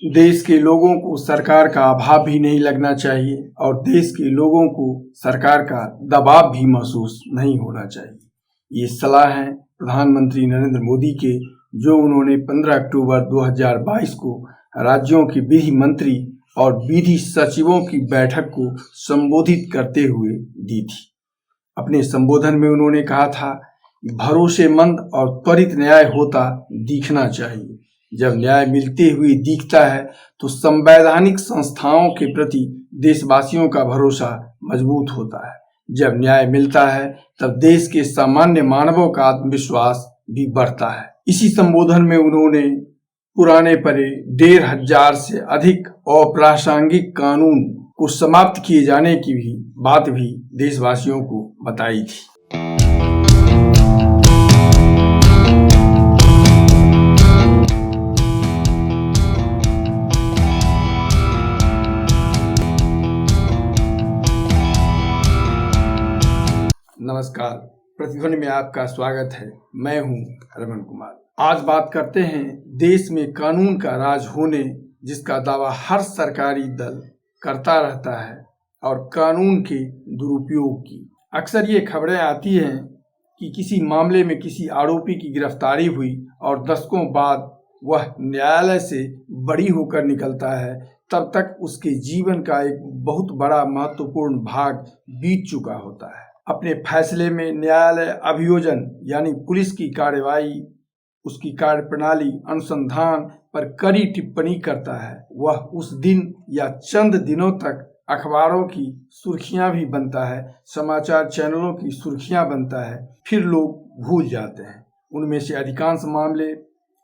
देश के लोगों को सरकार का अभाव भी नहीं लगना चाहिए और देश के लोगों को सरकार का दबाव भी महसूस नहीं होना चाहिए। ये सलाह है प्रधानमंत्री नरेंद्र मोदी के, जो उन्होंने 15 अक्टूबर 2022 को राज्यों के विधि मंत्री और विधि सचिवों की बैठक को संबोधित करते हुए दी थी। अपने संबोधन में उन्होंने कहा था कि भरोसेमंद और त्वरित न्याय होता दिखना चाहिए। जब न्याय मिलते हुए दिखता है तो संवैधानिक संस्थाओं के प्रति देशवासियों का भरोसा मजबूत होता है। जब न्याय मिलता है तब देश के सामान्य मानवों का आत्मविश्वास भी बढ़ता है। इसी संबोधन में उन्होंने पुराने पड़े 1500 से अधिक अप्रासंगिक कानून को समाप्त किए जाने की बात भी देशवासियों को बताई थी। नमस्कार, प्रतिध्वनि में आपका स्वागत है। मैं हूं रमन कुमार। आज बात करते हैं देश में कानून का राज होने जिसका दावा हर सरकारी दल करता रहता है और कानून के दुरुपयोग की। अक्सर ये खबरें आती हैं कि किसी मामले में किसी आरोपी की गिरफ्तारी हुई और दशकों बाद वह न्यायालय से बरी होकर निकलता है, तब तक उसके जीवन का एक बहुत बड़ा महत्वपूर्ण भाग बीत चुका होता है। अपने फैसले में न्यायालय अभियोजन यानी पुलिस की कार्यवाही, उसकी कार्यप्रणाली, अनुसंधान पर कड़ी टिप्पणी करता है। वह उस दिन या चंद दिनों तक अखबारों की सुर्खियां भी बनता है, समाचार चैनलों की सुर्खियां बनता है, फिर लोग भूल जाते हैं। उनमें से अधिकांश मामले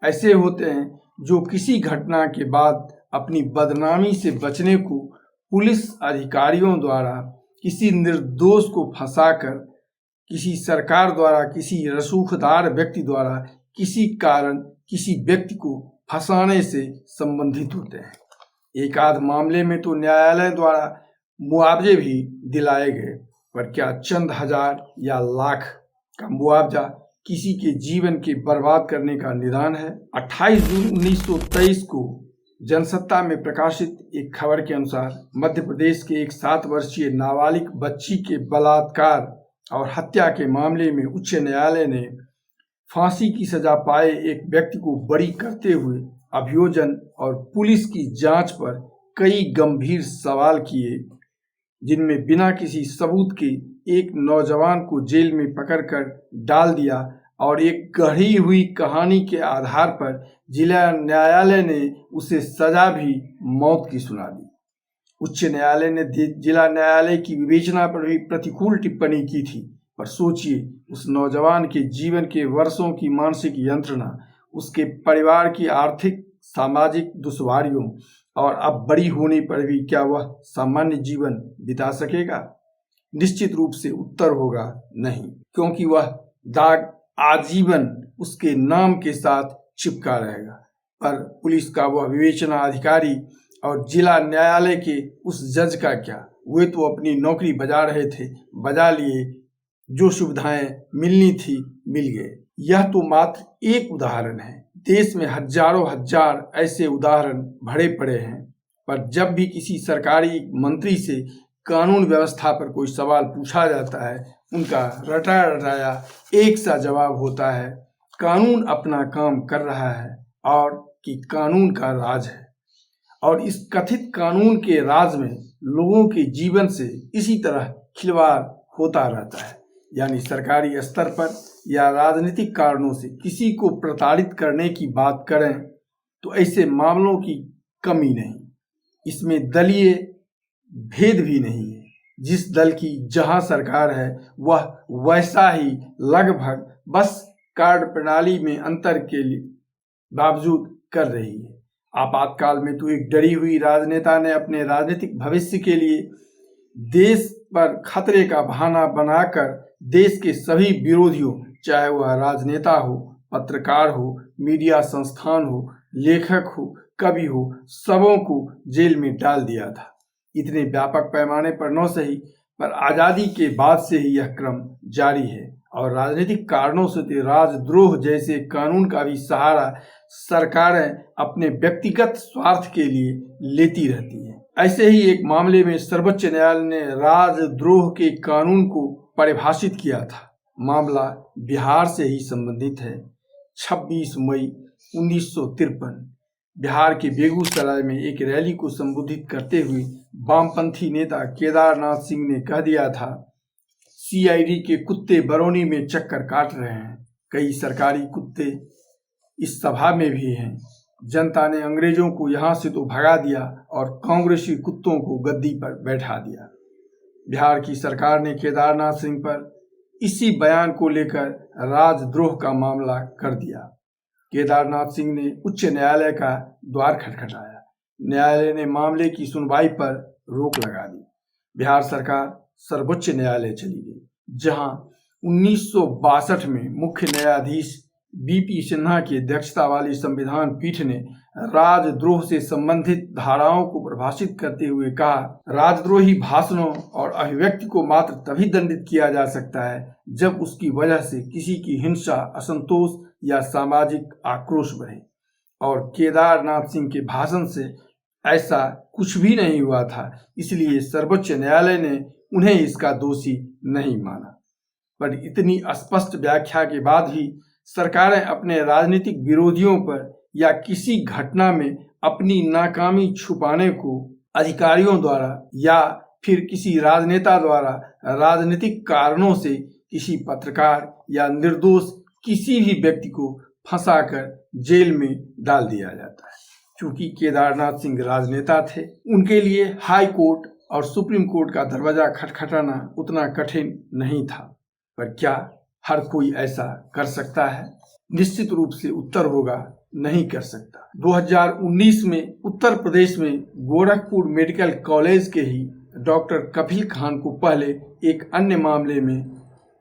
ऐसे होते हैं जो किसी घटना के बाद अपनी बदनामी से बचने को पुलिस अधिकारियों द्वारा किसी निर्दोष को फंसाकर, किसी सरकार द्वारा, किसी रसूखदार व्यक्ति द्वारा किसी कारण किसी व्यक्ति को फंसाने से संबंधित होते हैं। एक आध मामले में तो न्यायालय द्वारा मुआवजे भी दिलाए गए, पर क्या चंद हजार या लाख का मुआवजा किसी के जीवन के बर्बाद करने का निदान है? 28 जून 1923 को जनसत्ता में प्रकाशित एक खबर के अनुसार मध्य प्रदेश के एक 7 वर्षीय नाबालिग बच्ची के बलात्कार और हत्या के मामले में उच्च न्यायालय ने फांसी की सजा पाए एक व्यक्ति को बरी करते हुए अभियोजन और पुलिस की जांच पर कई गंभीर सवाल किए, जिनमें बिना किसी सबूत के एक नौजवान को जेल में पकड़कर डाल दिया और एक गढ़ी हुई कहानी के आधार पर जिला न्यायालय ने उसे सजा भी मौत की सुना दी। उच्च न्यायालय ने जिला न्यायालय की विवेचना पर भी प्रतिकूल टिप्पणी की थी, पर सोचिए, उस नौजवान के जीवन के वर्षों की मानसिक यंत्रणा, उसके परिवार की आर्थिक सामाजिक दुश्वारियों, और अब बड़ी होने पर भी क्या वह सामान्य जीवन बिता सकेगा? निश्चित रूप से उत्तर होगा नहीं, क्योंकि वह दाग आजीवन उसके नाम के साथ चिपका रहेगा। पर पुलिस का वह विवेचना अधिकारी और जिला न्यायालय के उस जज का क्या? वे तो अपनी नौकरी बजा रहे थे, बजा लिए, जो सुविधाएं मिलनी थी मिल गए। यह तो मात्र एक उदाहरण है, देश में हजारों हजार ऐसे उदाहरण भरे पड़े हैं। पर जब भी किसी सरकारी मंत्री से कानून व्यवस्था पर कोई सवाल पूछा जाता है, उनका रटा रटाया एक सा जवाब होता है, कानून अपना काम कर रहा है और कि कानून का राज है। और इस कथित कानून के राज में लोगों के जीवन से इसी तरह खिलवाड़ होता रहता है। यानी सरकारी स्तर पर या राजनीतिक कारणों से किसी को प्रताड़ित करने की बात करें तो ऐसे मामलों की कमी नहीं। इसमें दलीय भेद भी नहीं है। जिस दल की जहां सरकार है वह वैसा ही लगभग बस कार्यप्रणाली में अंतर के बावजूद कर रही है। आपातकाल में तो एक डरी हुई राजनेता ने अपने राजनीतिक भविष्य के लिए देश पर खतरे का बहाना बनाकर देश के सभी विरोधियों, चाहे वह राजनेता हो, पत्रकार हो, मीडिया संस्थान हो, लेखक हो, कवि हो, सबों को जेल में डाल दिया था। इतने व्यापक पैमाने पर न सही, पर आज़ादी के बाद से ही यह क्रम जारी है और राजनीतिक कारणों से राजद्रोह जैसे कानून का भी सहारा सरकारें अपने व्यक्तिगत स्वार्थ के लिए लेती रहती हैं। ऐसे ही एक मामले में सर्वोच्च न्यायालय ने राजद्रोह के कानून को परिभाषित किया था। मामला बिहार से ही संबंधित है। 26 मई 1953 बिहार के बेगूसराय में एक रैली को संबोधित करते हुए वामपंथी नेता केदारनाथ सिंह ने कह दिया था, सीआईडी के कुत्ते बरौनी में चक्कर काट रहे हैं। कई सरकारी कुत्ते इस सभा में भी हैं। जनता ने अंग्रेजों को यहाँ से तो भगा दिया और कांग्रेसी कुत्तों को गद्दी पर बैठा दिया। बिहार की सरकार ने केदारनाथ सिंह पर इसी बयान को लेकर राजद्रोह का मामला कर दिया। केदारनाथ सिंह ने उच्च न्यायालय का द्वार खटखटाया। न्यायालय ने मामले की सुनवाई पर रोक लगा दी। बिहार सरकार सर्वोच्च न्यायालय चली गई, जहां 1962 में मुख्य न्यायाधीश बीपी सिन्हा की अध्यक्षता वाली संविधान पीठ ने राजद्रोह से संबंधित धाराओं को परिभाषित करते हुए कहा, राजद्रोही भाषणों और अभिव्यक्ति को मात्र तभी दंडित किया जा सकता है जब उसकी वजह से किसी की हिंसा, असंतोष या सामाजिक आक्रोश बढ़े। और केदारनाथ सिंह के भाषण से ऐसा कुछ भी नहीं हुआ था, इसलिए सर्वोच्च न्यायालय ने उन्हें इसका दोषी नहीं माना। पर इतनी स्पष्ट व्याख्या के बाद भी सरकारें अपने राजनीतिक विरोधियों पर या किसी घटना में अपनी नाकामी छुपाने को अधिकारियों द्वारा या फिर किसी राजनेता द्वारा राजनीतिक कारणों से किसी पत्रकार या निर्दोष किसी भी व्यक्ति को फंसाकर जेल में डाल दिया जाता है। क्योंकि केदारनाथ सिंह राजनेता थे, उनके लिए हाई कोर्ट और सुप्रीम कोर्ट का दरवाजा खटखटाना उतना कठिन नहीं था। पर क्या हर कोई ऐसा कर सकता है? निश्चित रूप से उत्तर होगा, नहीं कर सकता। 2019 में उत्तर प्रदेश में गोरखपुर मेडिकल कॉलेज के ही डॉक्टर कफील खान को पहले एक अन्य मामले में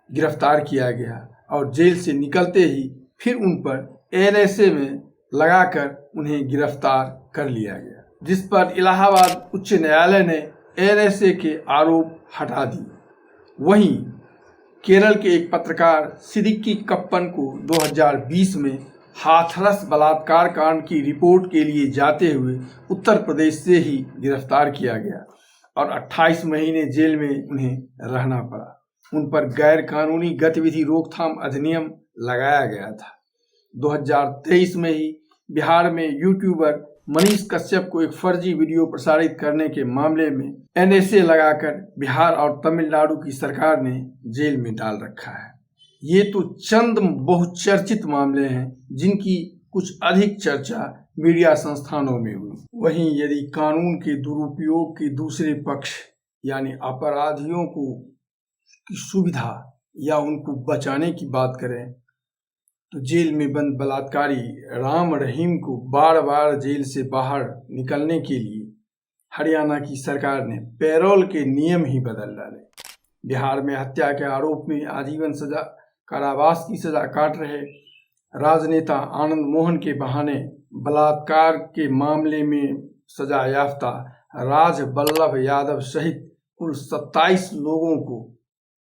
गिरफ्तार किया गया और जेल से निकलते ही फिर उन पर एनएसए में लगाकर उन्हें गिरफ्तार कर लिया गया, जिस पर इलाहाबाद उच्च न्यायालय ने एनएसए के आरोप हटा दिए। वहीं केरल के एक पत्रकार सिद्दीकी कप्पन को 2020 में हाथरस बलात्कार कांड की रिपोर्ट के लिए जाते हुए उत्तर प्रदेश से ही गिरफ्तार किया गया और 28 महीने जेल में उन्हें रहना पड़ा। उन पर गैर कानूनी गतिविधि रोकथाम अधिनियम लगाया गया था। 2023 में ही बिहार में यूट्यूबर मनीष कश्यप को एक फर्जी वीडियो प्रसारित करने के मामले में एनएसए लगाकर बिहार और तमिलनाडु की सरकार ने जेल में डाल रखा है। ये तो चंद बहुचर्चित मामले हैं जिनकी कुछ अधिक चर्चा मीडिया संस्थानों में हुई। वहीं यदि कानून के दुरुपयोग के दूसरे पक्ष यानी अपराधियों को की सुविधा या उनको बचाने की बात करें तो जेल में बंद बलात्कारी राम रहीम को बार बार जेल से बाहर निकलने के लिए हरियाणा की सरकार ने पैरोल के नियम ही बदल डाले। बिहार में हत्या के आरोप में आजीवन सजा कारावास की सजा काट रहे राजनेता आनंद मोहन के बहाने बलात्कार के मामले में सजा याफ्ता राज बल्लभ यादव सहित कुल 27 लोगों को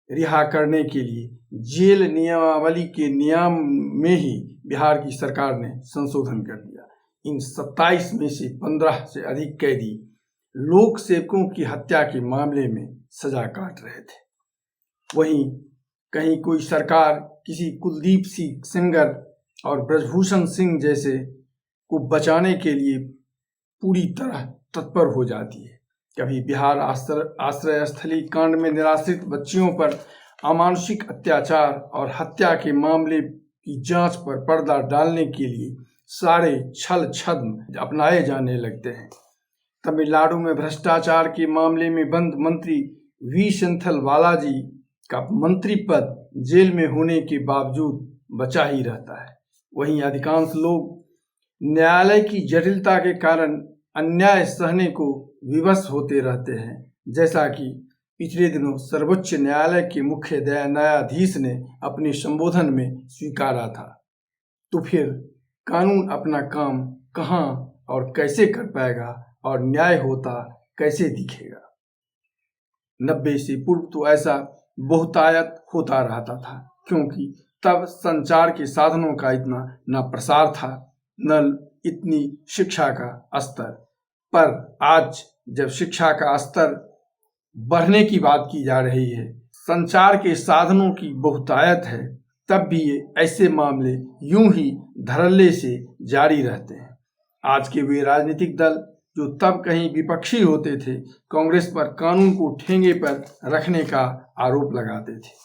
रिहा करने के लिए जेल नियमावली के नियम में ही बिहार की सरकार ने संशोधन कर दिया। इन 27 में से 15 से अधिक कैदी लोक सेवकों की हत्या के मामले में सजा काट रहे थे। वहीं कहीं कोई सरकार किसी कुलदीप सिंह सेंगर और ब्रजभूषण सिंह जैसे को बचाने के लिए पूरी तरह तत्पर हो जाती है। कभी बिहार आश्रय स्थली कांड में निराश्रित बच्चियों पर अमानुषिक अत्याचार और हत्या के मामले की जांच पर पर्दा डालने के लिए सारे छल छद्म अपनाए जाने लगते हैं। तमिलनाडु में भ्रष्टाचार के मामले में बंद मंत्री वी सेंथिल बालाजी का मंत्री पद जेल में होने के बावजूद बचा ही रहता है। वहीं अधिकांश लोग न्यायालय की जटिलता के कारण अन्याय सहने को विवश होते रहते हैं, जैसा कि पिछले दिनों सर्वोच्च न्यायालय के मुख्य न्यायाधीश ने अपने संबोधन में स्वीकारा था। तो फिर कानून अपना काम कहाँ और कैसे कर पाएगा और न्याय होता कैसे दिखेगा? 90 से पूर्व तो ऐसा बहुतायत होता रहता था, क्योंकि तब संचार के साधनों का इतना न प्रसार था, न इतनी शिक्षा का स्तर। पर आज जब शिक्षा का स्तर बढ़ने की बात की जा रही है, संचार के साधनों की बहुतायत है, तब भी ये ऐसे मामले यूं ही धड़ल्ले से जारी रहते हैं। आज के वे राजनीतिक दल जो तब कहीं विपक्षी होते थे, कांग्रेस पर कानून को ठेंगे पर रखने का आरोप लगाते थे,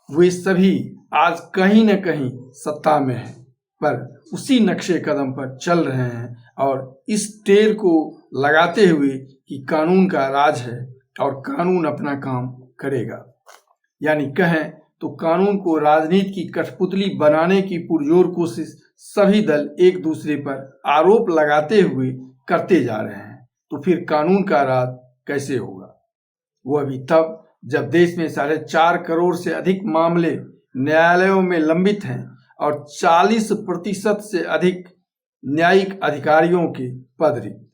वे सभी आज कहीं न कहीं सत्ता में हैं, पर उसी नक्शे कदम पर चल रहे हैं और इस टेर को लगाते हुए कि कानून का राज है और कानून अपना काम करेगा। यानी कहें तो कानून को राजनीति की कठपुतली बनाने की पुरजोर कोशिश सभी दल एक दूसरे पर आरोप लगाते हुए करते जा रहे हैं। तो फिर कानून का राज कैसे होगा? वह भी तब जब देश में 4.5 करोड़ से अधिक मामले न्यायालयों में लंबित हैं और 40% से अधिक न्यायिक अधिकारियों के पद रिक्त।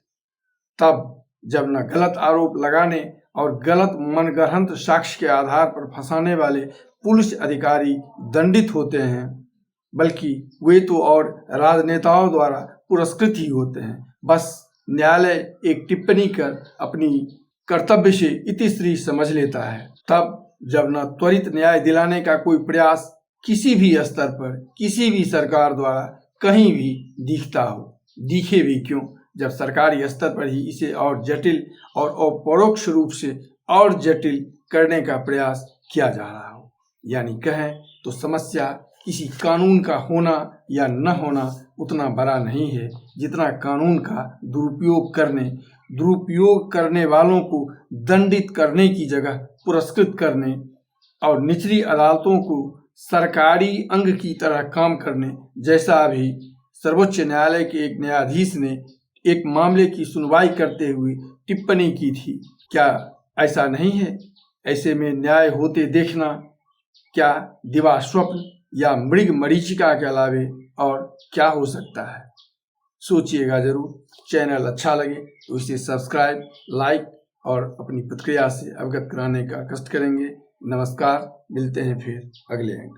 तब जब न गलत आरोप लगाने और गलत मनगढ़ंत साक्ष्य के आधार पर फंसाने वाले पुलिस अधिकारी दंडित होते हैं, बल्कि वे तो और राजनेताओं द्वारा पुरस्कृत ही होते हैं। बस न्यायालय एक टिप्पणी कर अपनी कर्तव्य से इतिश्री समझ लेता है। तब जब न त्वरित न्याय दिलाने का कोई प्रयास किसी भी स्तर पर किसी भी सरकार द्वारा कहीं भी दिखता हो, दिखे भी क्यों, जब सरकारी स्तर पर ही इसे और जटिल और अपरोक्ष रूप से और जटिल करने का प्रयास किया जा रहा हो। यानी कहें तो समस्या किसी कानून का होना या न होना उतना बड़ा नहीं है, जितना कानून का दुरुपयोग करने वालों को दंडित करने की जगह पुरस्कृत करने और निचली अदालतों को सरकारी अंग की तरह काम करने जैसा अभी सर्वोच्च न्यायालय के एक न्यायाधीश ने एक मामले की सुनवाई करते हुए टिप्पणी की थी। क्या ऐसा नहीं है? ऐसे में न्याय होते देखना क्या दिवा स्वप्न या मृग मरीचिका के अलावे और क्या हो सकता है? सोचिएगा जरूर। चैनल अच्छा लगे तो इसे सब्सक्राइब, लाइक और अपनी प्रतिक्रिया से अवगत कराने का कष्ट करेंगे। नमस्कार, मिलते हैं फिर अगले अंक।